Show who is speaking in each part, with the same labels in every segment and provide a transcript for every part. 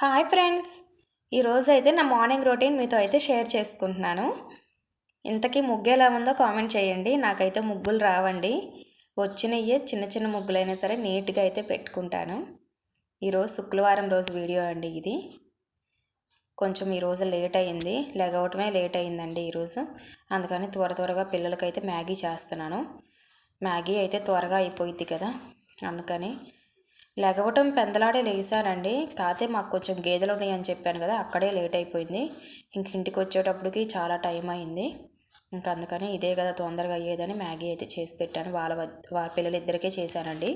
Speaker 1: Hi friends, ఈరోజు అయితే నా మార్నింగ్ రొటీన్ మీతో అయితే షేర్ చేసుకుంటున్నాను. ఇంతకీ ముగ్గు ఎలా ఉందో కామెంట్ చేయండి. నాకైతే ముగ్గులు రావండి. వచ్చినయ్యే చిన్న చిన్న ముగ్గులైనా సరే నీట్గా అయితే పెట్టుకుంటాను. ఈరోజు శుక్రవారం రోజు వీడియో అండి ఇది. కొంచెం ఈరోజు లేట్ అయింది, లెగవటమే లేట్ అయిందండి ఈరోజు. అందుకని త్వరగా పిల్లలకైతే మ్యాగీ చేస్తున్నాను. మ్యాగీ అయితే త్వరగా అయిపోయింది కదా, అందుకని లెగవటం పెందలాడే లేసానండి. కాకపోతే మాకు కొంచెం గేదెలు ఉన్నాయని చెప్పాను కదా, అక్కడే లేట్ అయిపోయింది. ఇంటికి వచ్చేటప్పటికి చాలా టైం అయింది. ఇంకా అందుకని ఇదే కదా తొందరగా అయ్యేదని మ్యాగీ అయితే చేసి పెట్టాను. వాళ్ళ పిల్లలిద్దరికీ చేశానండి.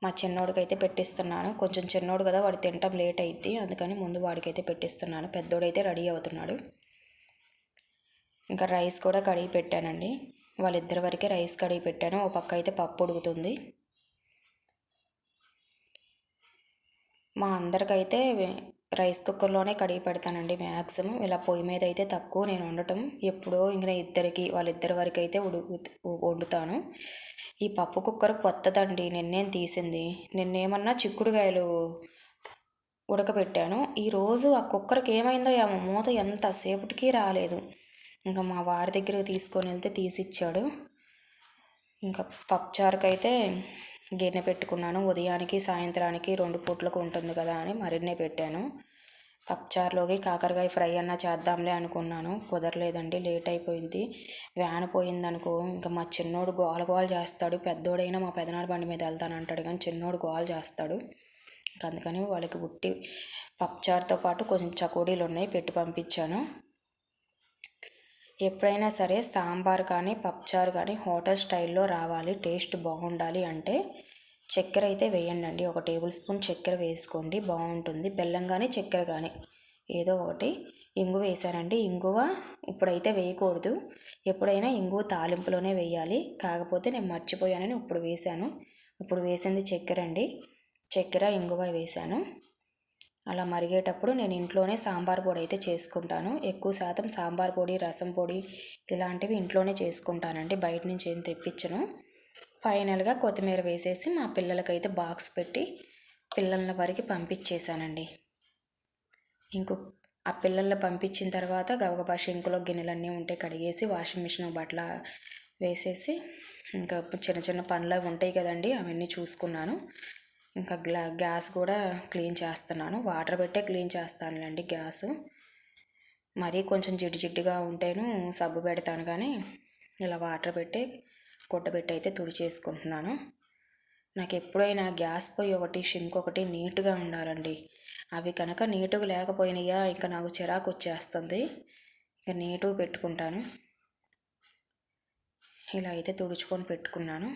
Speaker 1: మా చిన్నోడికైతే పెట్టిస్తున్నాను. కొంచెం చిన్నోడు కదా, వాడు తినటం లేట్ అయింది, అందుకని ముందు వాడికైతే పెట్టిస్తున్నాను. పెద్దోడైతే రెడీ అవుతున్నాడు. ఇంకా రైస్ కూడా కడిగి పెట్టానండి. వాళ్ళిద్దరి వరకే రైస్ కడిగి పెట్టాను. ఓ పక్క అయితే పప్పు ఉడుకుతుంది. మా అందరికైతే రైస్ కుక్కర్లోనే కడిగి పెడతానండి మ్యాక్సిమం. ఇలా పొయ్యి మీద అయితే తక్కువ నేను వండటం. ఎప్పుడో ఇంకా వాళ్ళిద్దరి వరకు అయితే వండుతాను. ఈ పప్పు కుక్కర్ కొత్తదండి, నిన్నేం తీసింది. నిన్నేమన్నా చిక్కుడుకాయలు ఉడకబెట్టాను. ఈరోజు ఆ కుక్కర్కి ఏమైందో ఏమో, మూత ఎంతసేపటికి రాలేదు. ఇంకా మా వారి దగ్గరికి తీసుకొని వెళ్తే తీసిచ్చాడు. ఇంకా పప్పుచారుకైతే గిన్నె పెట్టుకున్నాను. ఉదయానికి సాయంత్రానికి 2 పూట్లకు ఉంటుంది కదా అని మరిన్నే పెట్టాను. పప్పుచారులోకి కాకరకాయ ఫ్రై అన్నా చేద్దాంలే అనుకున్నాను, కుదరలేదండి, లేట్ అయిపోయింది. వ్యాన్ పోయిందనుకో ఇంకా మా చిన్నోడు గోల చేస్తాడు. పెద్దోడైనా మా పెదనాడు బండి మీద వెళ్తానంటాడు, కానీ చిన్నోడు గోల చేస్తాడు. అందుకని వాళ్ళకి ఉట్టి పప్పుచారుతో పాటు కొంచెం చకోడీలు ఉన్నాయి, పెట్టి పంపించాను. ఎప్పుడైనా సరే సాంబార్ కానీ పప్పుచారు కానీ హోటల్ స్టైల్లో రావాలి, టేస్ట్ బాగుండాలి అంటే చక్కెర అయితే వేయండి. 1 టేబుల్ స్పూన్ చక్కెర వేసుకోండి, బాగుంటుంది. బెల్లం కానీ చక్కెర కానీ ఏదో ఒకటి. ఇంగువ వేసానండి. ఇంగువ ఇప్పుడైతే వేయకూడదు, ఎప్పుడైనా ఇంగువ తాలింపులోనే వేయాలి. కాకపోతే నేను మర్చిపోయానని ఇప్పుడు వేసాను. ఇప్పుడు వేసింది చక్కెర అండి. చక్కెర ఇంగువ వేసాను. అలా మరిగేటప్పుడు నేను ఇంట్లోనే సాంబార్ పొడి అయితే చేసుకుంటాను. ఎక్కువ శాతం సాంబార్ పొడి, రసం పొడి ఇలాంటివి ఇంట్లోనే చేసుకుంటానండి, బయట నుంచి ఏం తెప్పించను. ఫైనల్గా కొత్తిమీర వేసేసి మా పిల్లలకైతే బాక్స్ పెట్టి పిల్లల వరకు పంపించేశానండి. ఆ పిల్లల్ని పంపించిన తర్వాత గబగబా షింకులో గిన్నెలన్నీ ఉంటే కడిగేసి వాషింగ్ మిషన్ బట్టల వేసేసి ఇంకా చిన్న చిన్న పనులు ఉంటాయి కదండి, అవన్నీ చూసుకున్నాను. ఇంకా గ్యాస్ కూడా క్లీన్ చేస్తున్నాను. వాటర్ పెట్టే క్లీన్ చేస్తానులేండి గ్యాస్. మరీ కొంచెం జిడ్డుగా ఉంటేను సబ్బు పెడతాను, కానీ ఇలా వాటర్ పెట్టి కొట్టబెట్టి అయితే తుడిచేసుకుంటున్నాను. నాకు ఎప్పుడైనా గ్యాస్ పొయ్యి ఒకటి, షింక్ ఒకటి నీట్గా ఉండాలండి. అవి కనుక నీట్గా లేకపోయినాయా ఇంకా నాకు చిరాకు వచ్చేస్తుంది. ఇంకా నీట్గా పెట్టుకుంటాను. ఇలా అయితే తుడుచుకొని పెట్టుకున్నాను.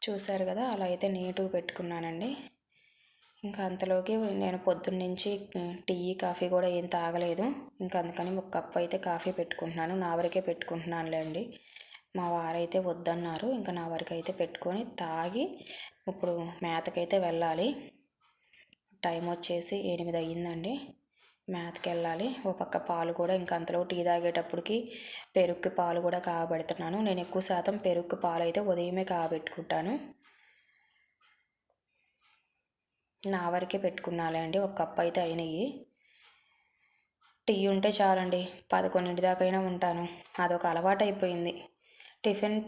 Speaker 1: చూసారు కదా, అలా అయితే నీట్గా పెట్టుకున్నానండి. ఇంకా అంతలోకి నేను పొద్దున్నుంచి టీ కాఫీ కూడా ఏం తాగలేదు. ఇంకా అందుకని 1 కప్ అయితే కాఫీ పెట్టుకుంటున్నాను. నా వరకే పెట్టుకుంటున్నానులేండి. మా వారైతే వద్దన్నారు. ఇంకా నా వరకు అయితే పెట్టుకొని తాగి ఇప్పుడు మేతకైతే వెళ్ళాలి. టైం వచ్చేసి 8 అయ్యిందండి. మేతకి వెళ్ళాలి. ఓ పక్క పాలు కూడా ఇంకా అంతలో టీ తాగేటప్పటికి పెరుగుకి పాలు కూడా కాగబెడుతున్నాను. నేను ఎక్కువ శాతం పెరుగుకి పాలు అయితే ఉదయమే కాగబెట్టుకుంటాను. నా వరకే పెట్టుకున్నాలేండి. 1 కప్ అయితే అయినాయి. టీ ఉంటే చాలండి, 11 దాకైనా ఉంటాను. అదొక అలవాటు అయిపోయింది. టిఫిన్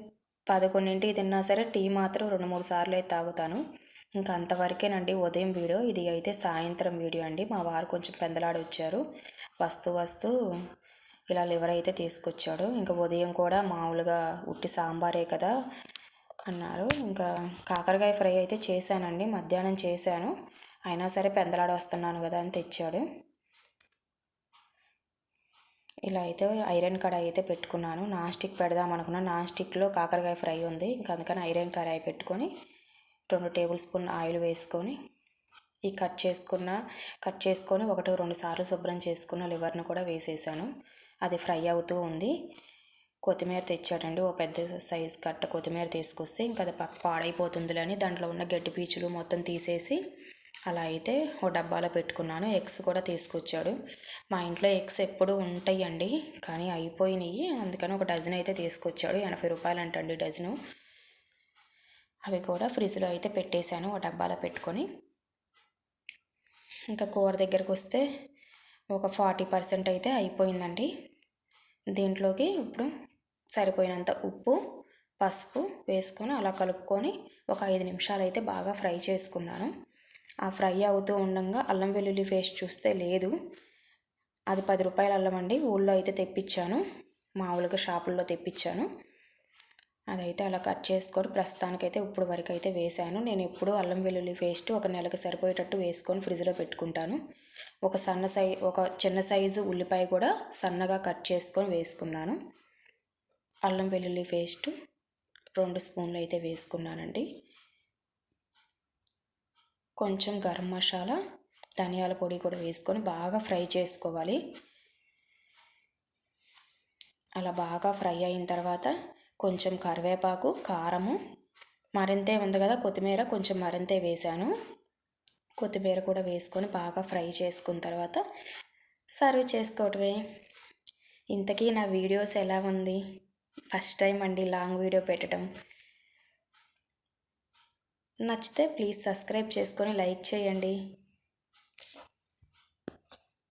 Speaker 1: 11కి తిన్నా సరే టీ మాత్రం 2-3 సార్లు అయితే తాగుతాను. ఇంకా అంతవరకేనండి ఉదయం వీడియో. ఇది అయితే సాయంత్రం వీడియో అండి. మా వారు కొంచెం పెందలాడి వచ్చారు. వస్తూ ఇలా లివర్ అయితే తీసుకొచ్చాడు. ఇంకా ఉదయం కూడా మామూలుగా ఉట్టి సాంబారే కదా అన్నారు. ఇంకా కాకరకాయ ఫ్రై అయితే చేశానండి, మధ్యాహ్నం చేశాను. అయినా సరే పెందలాడ వస్తున్నాను కదా అని తెచ్చాడు. ఇలా అయితే ఐరన్ కడాయి అయితే పెట్టుకున్నాను. నాన్ స్టిక్ పెడదాం అనుకున్నాను, నాన్ స్టిక్లో కాకరకాయ ఫ్రై ఉంది. ఇంకా అందుకని ఐరన్ కడాయి పెట్టుకొని 2 టేబుల్ స్పూన్ ఆయిల్ వేసుకొని ఈ కట్ చేసుకొని 1-2 సార్లు శుభ్రం చేసుకున్న లివర్ను కూడా వేసేసాను. అది ఫ్రై అవుతూ ఉంది. కొత్తిమీర తెచ్చాడండి, ఓ పెద్ద సైజు కట్ట కొత్తిమీర తీసుకొస్తే ఇంకా అది పాడైపోతుందిలని దాంట్లో ఉన్న గడ్డి పీచులు మొత్తం తీసేసి అలా అయితే ఓ డబ్బాలో పెట్టుకున్నాను. ఎగ్స్ కూడా తీసుకొచ్చాడు. మా ఇంట్లో ఎగ్స్ ఎప్పుడూ ఉంటాయండి, కానీ అయిపోయినాయి. అందుకని ఒక డజన్ అయితే తీసుకొచ్చాడు. 80 రూపాయలు అంటండి డజను. అవి కూడా ఫ్రిడ్జ్లో అయితే పెట్టేశాను ఓ డబ్బాలో పెట్టుకొని. ఇంకా కూర దగ్గరకు వస్తే ఒక 40% అయితే అయిపోయిందండి. దీంట్లోకి ఇప్పుడు సరిపోయినంత ఉప్పు, పసుపు వేసుకొని అలా కలుపుకొని ఒక 5 నిమిషాలు అయితే బాగా ఫ్రై చేసుకున్నాను. ఆ ఫ్రై అవుతూ ఉండగా అల్లం వెల్లుల్లి పేస్ట్ చూస్తే లేదు. అది 10 రూపాయల అల్లం అండి. ఊళ్ళో అయితే తెప్పించాను, మామూలుగా షాపుల్లో తెప్పించాను. అదైతే అలా కట్ చేసుకొని ప్రస్తుతానికైతే ఇప్పుడు వరకు అయితే వేసాను. నేను ఎప్పుడూ అల్లం వెల్లుల్లి పేస్ట్ ఒక నెలకు సరిపోయేటట్టు వేసుకొని ఫ్రిడ్జ్లో పెట్టుకుంటాను. ఒక చిన్న సైజు ఉల్లిపాయ కూడా సన్నగా కట్ చేసుకొని వేసుకున్నాను. అల్లం వెల్లుల్లి పేస్ట్ 2 స్పూన్లు అయితే వేసుకున్నానండి. కొంచెం గరం మసాలా, ధనియాల పొడి కూడా వేసుకొని బాగా ఫ్రై చేసుకోవాలి. అలా బాగా ఫ్రై అయిన తర్వాత కొంచెం కరివేపాకు, కారము, మరింతే ఉంది కదా కొత్తిమీర, కొంచెం మరింతే వేసాను. కొత్తిమీర కూడా వేసుకొని బాగా ఫ్రై చేసుకున్న తర్వాత సర్వ్ చేసుకోవటమే. ఇంతకీ నా వీడియోస్ ఎలా ఉంది? ఫస్ట్ టైం అండి లాంగ్ వీడియో పెట్టడం. నచ్చితే ప్లీజ్ సబ్స్క్రైబ్ చేసుకొని లైక్ చేయండి.